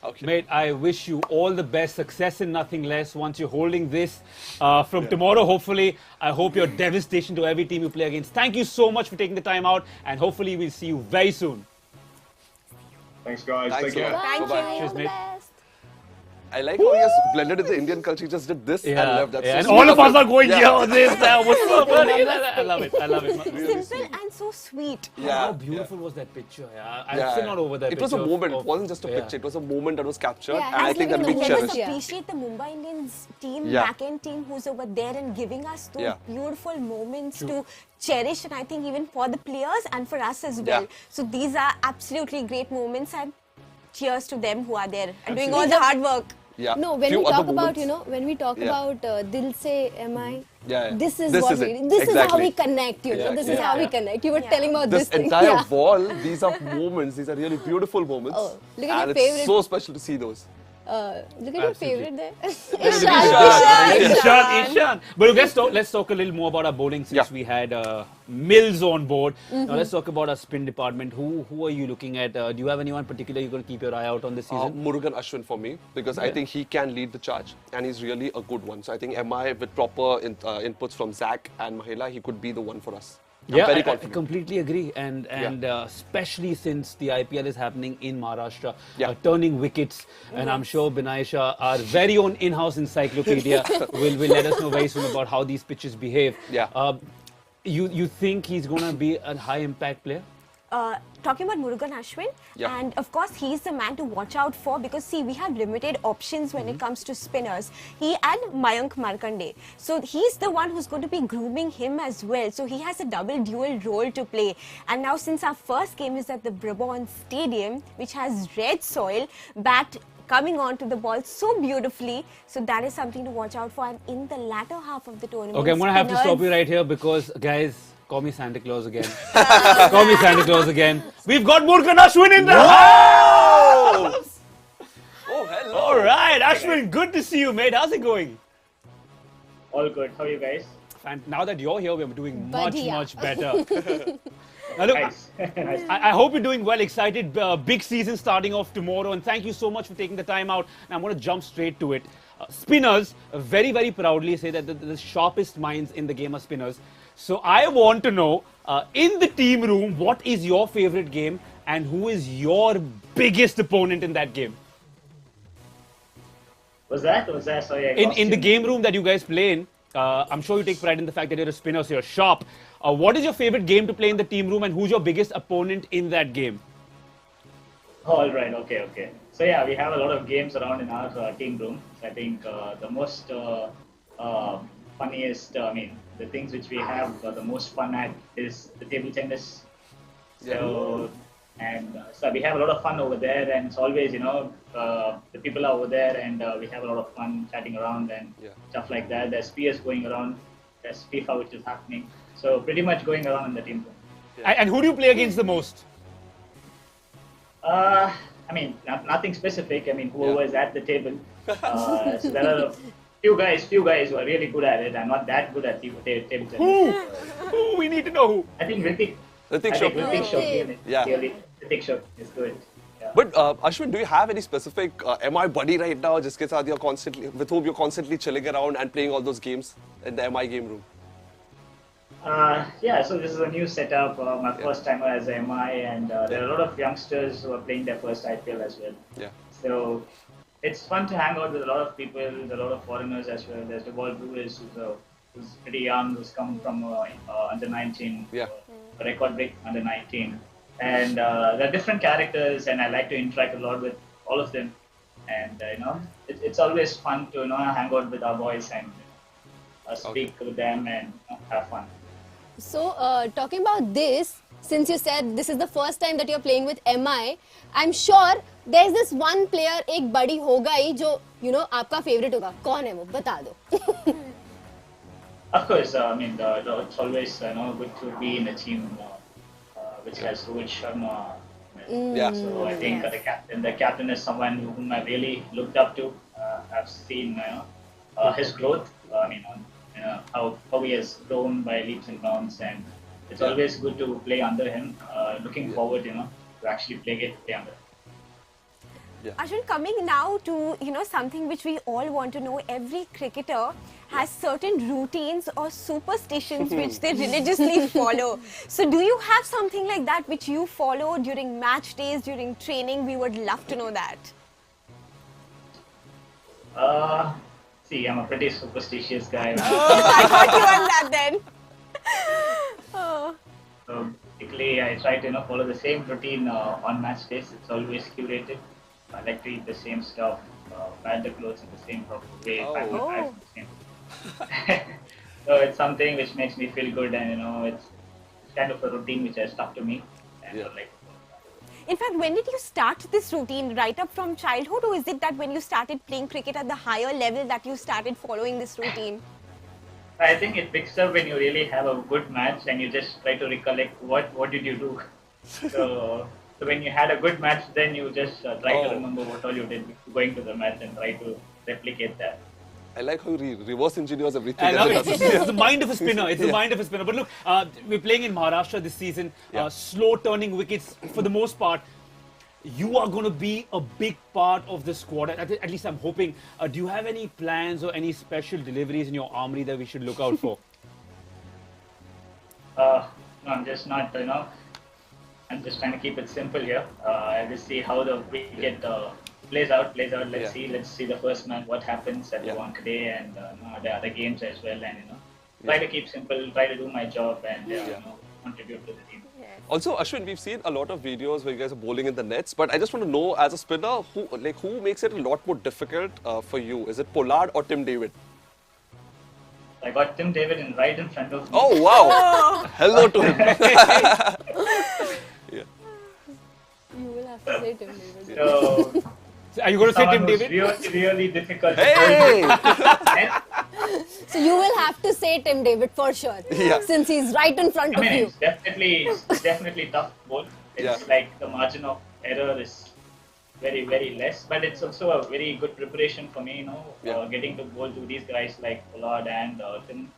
Okay. Mate, I wish you all the best, success and nothing less once you're holding this from tomorrow, hopefully. I hope your devastation to every team you play against. Thank you so much for taking the time out, and hopefully we'll see you very soon. Thanks, guys. Thanks Take a care. lot. Thank Bye-bye. you. Cheers, All the mate. best. I like how he has blended in the Indian culture. He just did this and left. That's so and sweet all of us him. are going, Yeah. yo, this, what's up, buddy? I love it. I love it. Simple and so sweet. Yeah. How beautiful was that picture? Yeah, I'm Yeah. still not over that It picture. was a moment. of- It wasn't just a picture. It was a moment that was captured, Yeah, it and I has think lived that'll in be the moment. cherished. Yeah. Appreciate the Mumbai Indians team, Yeah. back-end team who's over there and giving us those Yeah. beautiful moments to cherish, and I think even for the players and for us as well. Yeah. So these are absolutely great moments, and cheers to them who are there and doing all the hard work. Yeah. No, when Few we other talk about, moments. you know, when we talk Yeah. about Dil Se Am I, Yeah, yeah. this is This what is we, it. this is how Exactly. we connect, you know, Yeah, this is yeah. how we connect. You were Yeah. telling about This thing. entire Yeah. wall, these are moments. These are really beautiful moments. Oh, look at and your it's favorite. so special to see those. Look at your Absolutely. favorite there. Ishan. But let's talk a little more about our bowling since Yeah. we had Mills on board. Now let's talk about our spin department. Who are you looking at? Do you have anyone particular you're going to keep your eye out on this season? Murugan Ashwin for me, because I think he can lead the charge and he's really a good one. So I think MI with proper inputs from Zach and Mahela, he could be the one for us. I'm very I confident. completely agree, and especially since the IPL is happening in Maharashtra, Yeah. turning wickets, and I'm sure Binaisha, our very own in-house encyclopedia, will let us know very soon about how these pitches behave. Yeah. You think he's going to be a high-impact player? Talking about Murugan Ashwin, Yeah. and of course he's the man to watch out for, because see, we have limited options when it comes to spinners. He and Mayank Markande, so he's the one who's going to be grooming him as well. So he has a dual role to play. And now, since our first game is at the Brabant Stadium, which has red soil, bat coming onto the ball so beautifully, so that is something to watch out for. And in the latter half of the tournament, Okay, I'm going to have to stop spinners- you right here because, guys, call me Santa Claus again. Call me Santa Claus again. We've got Murugan Ashwin in the house! Oh, hello. All right, Ashwin, good to see you, mate. How's it going? All good. How are you guys? And now that you're here, we're doing Buddy, much better. Now, look, Nice. Nice. I hope you're doing well. Excited. Big season starting off tomorrow. And thank you so much for taking the time out. And I'm going to jump straight to it. Spinners very, very proudly say that the sharpest minds in the game are spinners. So I want to know, in the team room, what is your favorite game and who is your biggest opponent in that game? Was that? Sorry, I lost In the you. game room that you guys play in, I'm sure you take pride in the fact that you're a spinner, so you're sharp. What is your favorite game to play in the team room and who's your biggest opponent in that game? All right. Okay. So yeah, we have a lot of games around in our team room. So I think the most funniest, the things which we have the most fun at is the table tennis. So so we have a lot of fun over there, and it's always, the people are over there, and we have a lot of fun chatting around and stuff like that. There's PS going around, there's FIFA which is happening. So pretty much going around in the team room. And who do you play against the most? Nothing specific. Whoever is at the table. So there are a few guys who are really good at it. I'm not that good at table tennis. Who? We need to know who. I think Ritik. Ritik I think Chopra. Ritik Chopra. Yeah. Really, Ritik Chopra is good. Yeah. But Ashwin, do you have any specific MI buddy right now, जिसके साथ you're constantly, with whom you're constantly chilling around and playing all those games in the MI game room? So this is a new setup, my first timer as a MI, and there are a lot of youngsters who are playing their first IPL as well. Yeah. So it's fun to hang out with a lot of people, a lot of foreigners as well. There's the Ball Brewers, who's pretty young, who's come from under 19, Yeah. a record break under 19. And there are different characters, and I like to interact a lot with all of them. And it's always fun to hang out with our boys and speak with them and have fun. So, talking about this, since you said this is the first time that you're playing with MI, I'm sure there's this one player, एक buddy होगा ही जो आपका favorite होगा. कौन है वो? बता दो. Of course, it's always good to be in a team which has Rohit Sharma. Yeah. So I think the captain is someone whom I really looked up to. I've seen his growth. How he has grown by leaps and bounds, and it's always good to play under him. Looking forward, to actually play under him. Yeah. Ashwin, coming now to something which we all want to know. Every cricketer has certain routines or superstitions which they religiously follow. So do you have something like that which you follow during match days, during training? We would love to know that. See, I'm a pretty superstitious guy. I thought you were that then. So basically, I try to follow the same routine on match days. It's always curated. I like to eat the same stuff, wear the clothes in the same proper way, pack my bags in the same way. So it's something which makes me feel good, and it's kind of a routine which has stuck to me. And I like. In fact, when did you start this routine? Right up from childhood, or is it that when you started playing cricket at the higher level that you started following this routine? I think it picks up when you really have a good match and you just try to recollect what did you do. So when you had a good match, then you just try to remember what all you did before going to the match and try to replicate that. I like how he reverse engineers everything. I love it. It's the mind of a spinner. It's the mind of a spinner. But look, we're playing in Maharashtra this season. Slow turning wickets for the most part. You are going to be a big part of the squad. At least I'm hoping. Do you have any plans or any special deliveries in your armory that we should look out for? No, I'm just not, I'm just trying to keep it simple here. I just see how the wicket plays out. Let's see the first match, what happens at the Wankhede and the other games as well. And, try to keep simple, try to do my job and, contribute to the team. Also, Ashwin, we've seen a lot of videos where you guys are bowling in the nets, but I just want to know, as a spinner, who makes it a lot more difficult for you? Is it Pollard or Tim David? I got Tim David right in front of me. Oh, wow. Hello to him. You will have to say Tim David. So, Are you going to say Tim David? Really difficult. Hey! So you will have to say Tim David for sure. Yeah. Since he's right in front of you. It's definitely tough ball. It's like the margin of error is very, very less. But it's also a very good preparation for me, getting to bowl to these guys like Pollard and Tim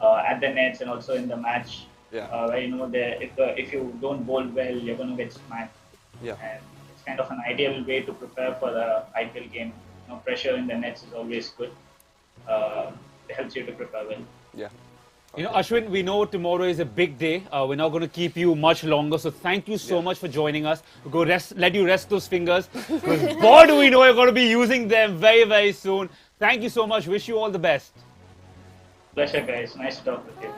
at the nets and also in the match. Where if you don't bowl well, you're going to get smacked. Yeah. And it's kind of an ideal way to prepare for the IPL game. Pressure in the nets is always good. It helps you to prepare well. Yeah. Ashwin, we know tomorrow is a big day. We're not going to keep you much longer. So thank you so much for joining us. We'll let you rest those fingers. Because boy, do we know you're going to be using them very, very soon. Thank you so much. Wish you all the best. Pleasure, guys. Nice to talk with you.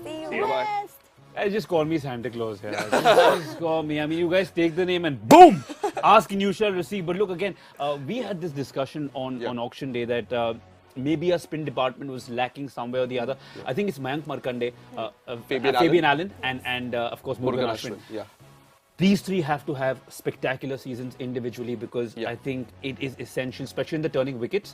See you. Bye. Just call me Santa Claus here. Just call me. I mean, you guys take the name and boom! Ask and you shall receive. But look, again, we had this discussion on auction day that maybe a spin department was lacking somewhere or the other. I think it's Mayank Markande, Fabian Allen, and of course, Murugan Ashwin. Yeah. These three have to have spectacular seasons individually because I think it is essential, especially in the turning wickets.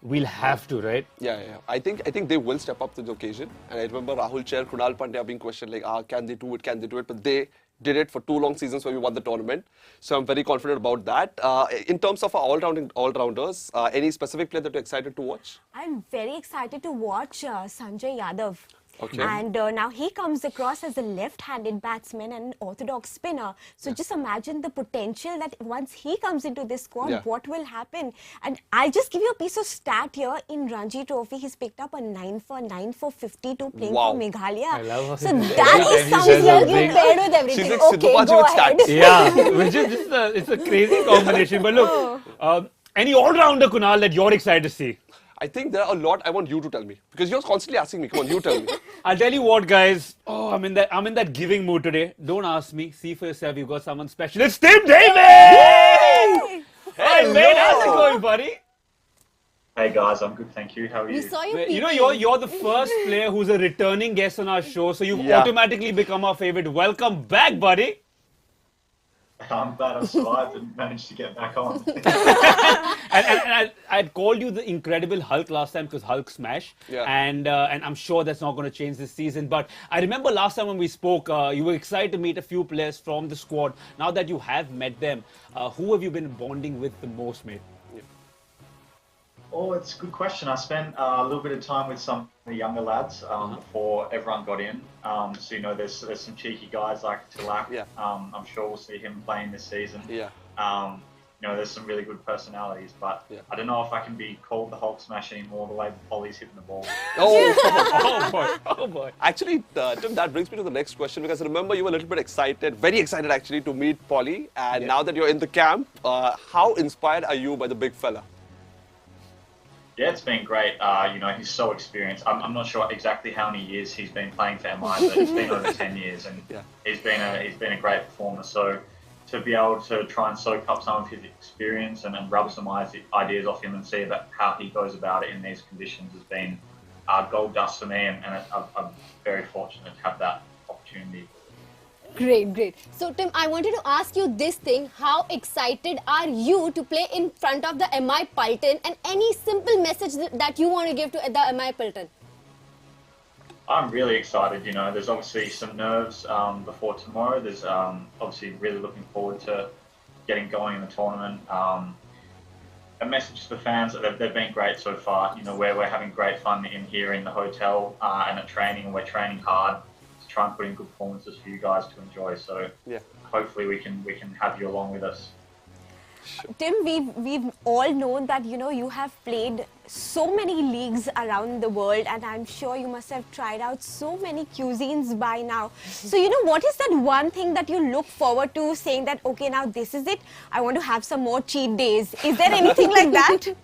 We'll have to, right? Yeah. I think they will step up to the occasion. And I remember Rahul Chair, Krunal Pandya being questioned like, can they do it? But they did it for 2 long seasons where we won the tournament. So I'm very confident about that. In terms of our all-rounders, any specific player that you're excited to watch? I'm very excited to watch Sanjay Yadav. Okay. And now he comes across as a left-handed batsman and an orthodox spinner. So just imagine the potential that once he comes into this squad, what will happen? And I'll just give you a piece of stat here. In Ranji Trophy, he's picked up a 9 for 52 playing for Meghalaya. I love how so that is something Paired with everything. She's like Okay, Sidhu go with ahead. stats. Yeah, which is just it's a crazy combination. But look, any all-rounder, Kunal, that you're excited to see? I think there are a lot I want you to tell me. Because you're constantly asking me. Come on, you tell me. I'll tell you what, guys. Oh, I'm in that giving mood today. Don't ask me. See for yourself. You've got someone special. It's Tim David! Hey, mate, how's it going, buddy? Hey guys, I'm good, thank you. How are you? We saw you You're the first player who's a returning guest on our show, so you've automatically become our favorite. Welcome back, buddy. I'm glad I survived and managed to get back on. and I'd called you the Incredible Hulk last time because Hulk smash, and I'm sure that's not going to change this season. But I remember last time when we spoke, you were excited to meet a few players from the squad. Now that you have met them, who have you been bonding with the most, mate? Oh, it's a good question. I spent a little bit of time with some of the younger lads before everyone got in. So, there's some cheeky guys like 𝕃𝐸𝐸. I'm sure we'll see him playing this season. you know, there's some really good personalities, but I don't know if I can be called the Hulk Smash anymore the way Polly's hitting the ball. Oh boy, oh boy. Actually, Tim, that brings me to the next question, because remember you were a little bit excited, very excited actually, to meet Polly, and now that you're in the camp, how inspired are you by the big fella? Yeah, it's been great. You know, he's so experienced. I'm not sure exactly how many years he's been playing for MI, but it's been over 10 years, and he's been a great performer. So to be able to try and soak up some of his experience and rub some ideas off him and see about how he goes about it in these conditions has been gold dust for me, and I'm very fortunate to have that opportunity. Great, great. So Tim, I wanted to ask you this thing. How excited are you to play in front of the MI Paltan, and any simple message that you want to give to the MI Paltan? I'm really excited. You know, there's obviously some nerves before tomorrow. There's obviously really looking forward to getting going in the tournament. A message to the fans that they've been great so far. You know, we're having great fun in here in the hotel and at training. We're training hard to try and put in good performances for you guys to enjoy. So hopefully we can have you along with us. Tim, we've all known that, you know, you have played so many leagues around the world, and I'm sure you must have tried out so many cuisines by now. So, you know, what is that one thing that you look forward to, saying that, okay, now this is it, I want to have some more cheat days? Is there anything like that?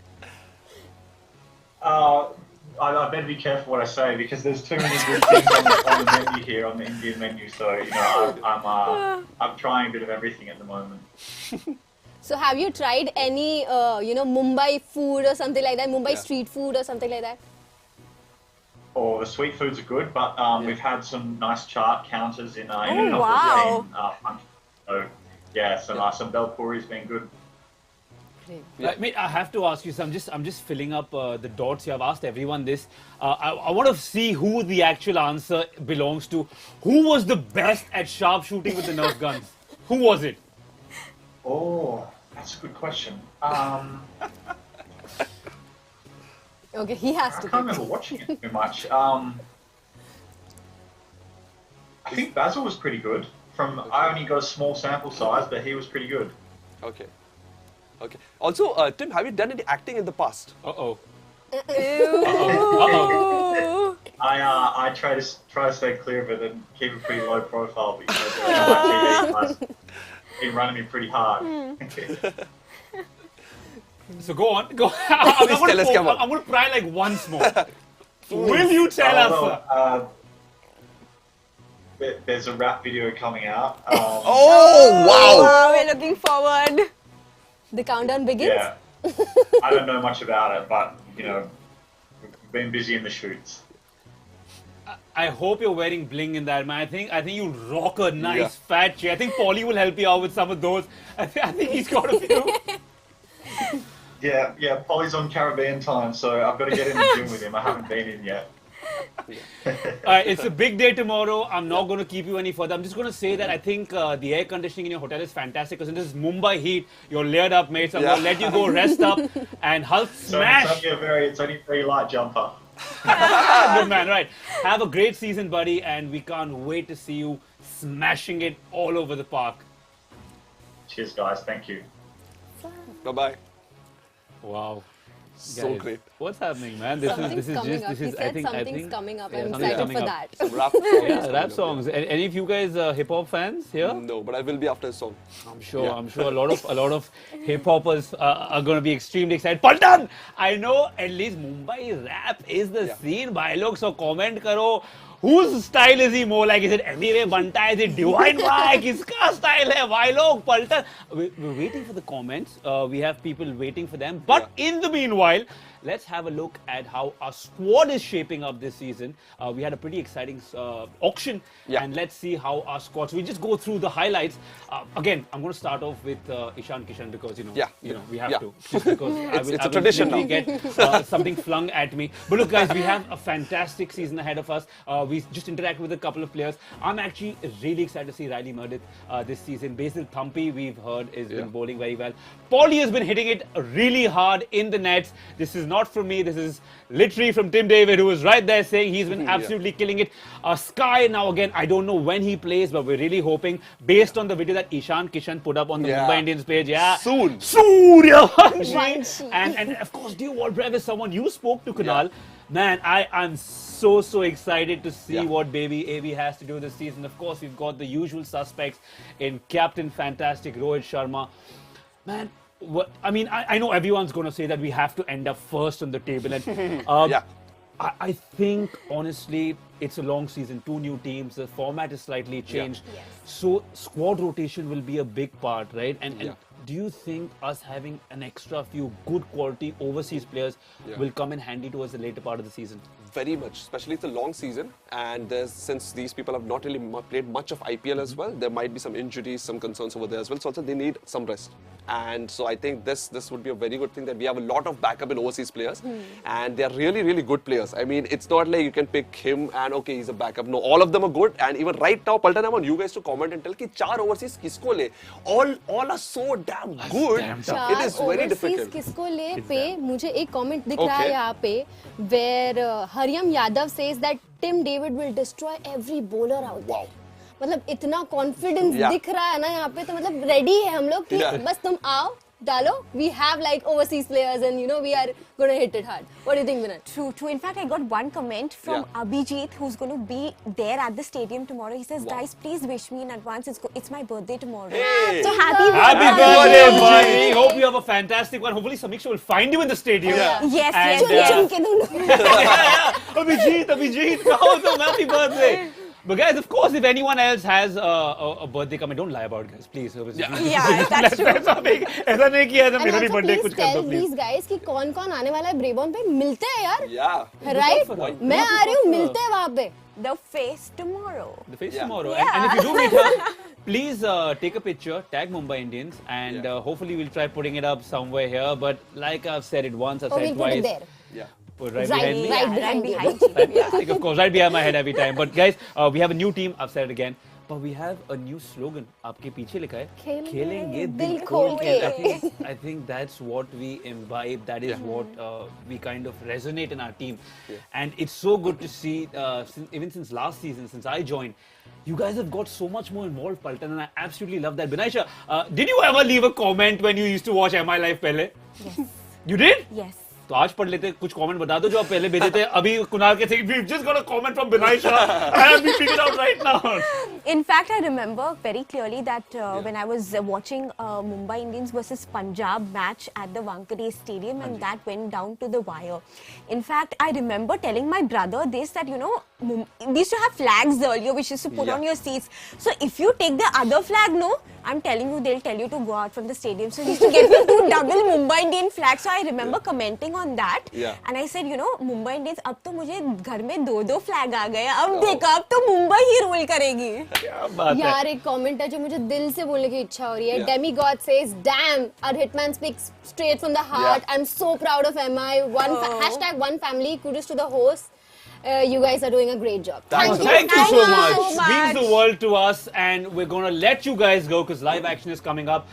I better be careful what I say, because there's too many good things on the menu here, on the Indian menu. So, you know, I'm trying a bit of everything at the moment. So have you tried any, you know, Mumbai food or something like that? Mumbai street food or something like that? Oh, the sweet foods are good, but we've had some nice chaat counters in wow. So yeah, some 𝕃𝕀𝕍𝔼's been good. Mate, I have to ask you, so I'm just filling up the dots here. I've asked everyone this. I want to see who the actual answer belongs to. Who was the best at sharpshooting with the Nerf guns? Who was it? Oh, that's a good question. Okay, he has to. I can't remember watching it too much. I think Basil was pretty good. I only got a small sample size, but he was pretty good. Okay. Okay. Also, Tim, have you done any acting in the past? Uh-oh. I try to stay clear of it and keep a pretty low profile, because my TV been running me pretty hard. So go on. I'm going to pry like once more. Will you tell us? There's a rap video coming out. Oh, wow! Wow, we're looking forward. The countdown begins? Yeah. I don't know much about it, but, you know, we've been busy in the shoots. I hope you're wearing bling in that, man. I think you rock a nice fat chair. I think Paulie will help you out with some of those. I think he's got a few. Yeah, Polly's on Caribbean time, so I've got to get in the gym with him. I haven't been in yet. Alright, it's a big day tomorrow. I'm not going to keep you any further. I'm just going to say that I think the air conditioning in your hotel is fantastic, because in this Mumbai heat, you're layered up, mate. So I'm going to let you go rest up and Hulk smash. It's only a very light jumper. Good man, right. Have a great season, buddy, and we can't wait to see you smashing it all over the park. Cheers, guys. Thank you. Bye-bye. Wow. So Guys, great. What's happening, man? This is something's coming up. I'm something's excited coming for up. that. Some rap songs. Yeah, rap songs. Any of you guys hip-hop fans here? No, but I will be after the song. I'm sure a lot of hip hoppers are going to be extremely excited. Paltan, I know at least Mumbai rap is the scene. Bhai log, so comment karo. Whose style is he more like? Is it Anyway Banta? Is it Divine Bhai? Kiska style hai? Bhai log, Paltan. We're waiting for the comments. We have people waiting for them. But in the meanwhile, let's have a look at how our squad is shaping up this season. We had a pretty exciting auction, and let's see how our squads. We just go through the highlights. Again, I'm going to start off with Ishan Kishan, because we have to. Just because it's a tradition now. Get something flung at me. But look, guys, we have a fantastic season ahead of us. We just interacted with a couple of players. I'm actually really excited to see Riley Murdith this season. Basil 𝕃𝕀𝕍𝔼, we've heard, has been bowling very well. Paulie has been hitting it really hard in the nets. This is not from me. This is literally from Tim David, who was right there saying he's been absolutely killing it. Sky, now again, I don't know when he plays, but we're really hoping, based on the video that Ishan Kishan put up on the Mumbai Indians page, Soon. Suryavanshi. And of course, Dew Wall-Brev is someone you spoke to, Kunal. Man, I'm so excited to see what baby AB has to do this season. Of course, we've got the usual suspects in Captain Fantastic Rohit Sharma. Man, I know everyone's going to say that we have to end up first on the table. And I think, honestly, it's a long season, 2 new teams, the format is slightly changed. Yes. So squad rotation will be a big part, right? And do you think us having an extra few good quality overseas players will come in handy towards the later part of the season? Very much, especially it's a long season, and since these people have not really played much of IPL as well, there might be some injuries, some concerns over there as well. So also they need some rest, and so I think this would be a very good thing that we have a lot of backup in overseas players, and they are really good players. I mean, it's not like you can pick him and okay, he's a backup. No, all of them are good, and even right now, Paltan, I want you guys to comment and tell कि 4 overseas किसको ले? All are so damn good. It is very difficult. किसको ले पे मुझे एक comment दिख रहा है यहाँ पे where Haryam Yadav says that Tim David will destroy every bowler out there. मतलब इतना confidence दिख रहा है ना यहाँ पे, तो मतलब ready है हम लोग कि बस तुम आओ डालो. We have like overseas players and we are going to hit it hard. What do you think, Vinay? True. In fact, I got one comment from Abhijit, who's going to be there at the stadium tomorrow. He says, guys, please wish me in advance. It's my birthday tomorrow. Hey. So happy birthday, buddy. Hope you have a fantastic one. Hopefully, Samiksha will find you in the stadium. Yes. Abhijit, happy birthday. But guys, of course, if anyone else has a birthday coming, don't lie about it, guys, please. That's true. ऐसा नहीं किया था मेरा भी birthday कुछ कर दो, please. please. These guys कि कौन-कौन आने वाला है ब्रेबॉन पे, मिलते हैं यार. Yeah. Right? मैं आ रही हूँ, मिलते हैं वहाँ पे. The face tomorrow. The face tomorrow. And if you do meet her, please take a picture, tag Mumbai Indians, and hopefully we'll try putting it up somewhere here. But like I've said it once, I've said it twice. Put it there. Yeah. Right behind me. Right behind you. Of course, right behind my head every time. But guys, we have a new team. I've said it again. But we have a new slogan. आपके पीछे लिखा है खेलेंगे दिल खोल के. I think that's what we imbibe. That is what we kind of resonate in our team. And it's so good to see, even since last season, since I joined, you guys have got so much more involved, Paltan, and I absolutely love that. Binaisha, did you ever leave a comment when you used to watch MI Live पहले? Yes. You did? Yes. तो आज पढ़ लेते, कुछ comment बता दो जो आप पहले भेजे थे. अभी कुणाल के थे, we've just got a comment from Binaisha. I have been figured out right now. In fact, I remember very clearly that when I was watching Mumbai Indians versus Punjab match at the Wankhede Stadium, and that went down to the wire. In fact, I remember telling my brother this, that they used to have flags earlier which used to put on your seats. So if you take the other flag, I'm telling you, they'll tell you to go out from the stadium. So they used to get me 2 double Mumbai Indian flags. So I remember commenting on that. And I said, Mumbai Indians, अब तो मुझे घर में 2 flag आ गए. अब देखा, अब तो मुंबई ही रूल करेगी. क्या बात है. यार एक comment है जो मुझे दिल से बोलने की इच्छा हो रही है. Demigod says, damn, our hitman speaks straight from the heart. I'm so proud of MI. Hashtag one family. Kudos to the host. You guys are doing a great job. Thank you so much. Means the world to us, and we're going to let you guys go because live action is coming up.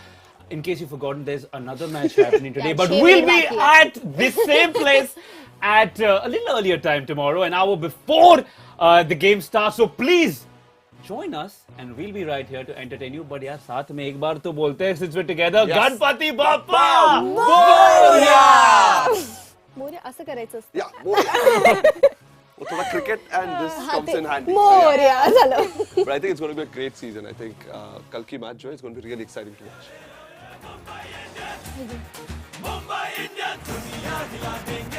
In case you've forgotten, there's another match happening today, but we'll be at this same place at a little earlier time tomorrow, an hour before the game starts. So please join us, and we'll be right here to entertain you. But यार साथ में एक बार तो बोलते हैं, since we're together, Ganpati Bappa Moria! Morya असं करायचं असतं. Yeah. वो थोड़ा cricket and this comes in handy. Morya चलो. But I think it's going to be a great season. I think कल की match जो है, it's going to be really exciting to watch. Mumbai Indian दुनिया हिला देंगे.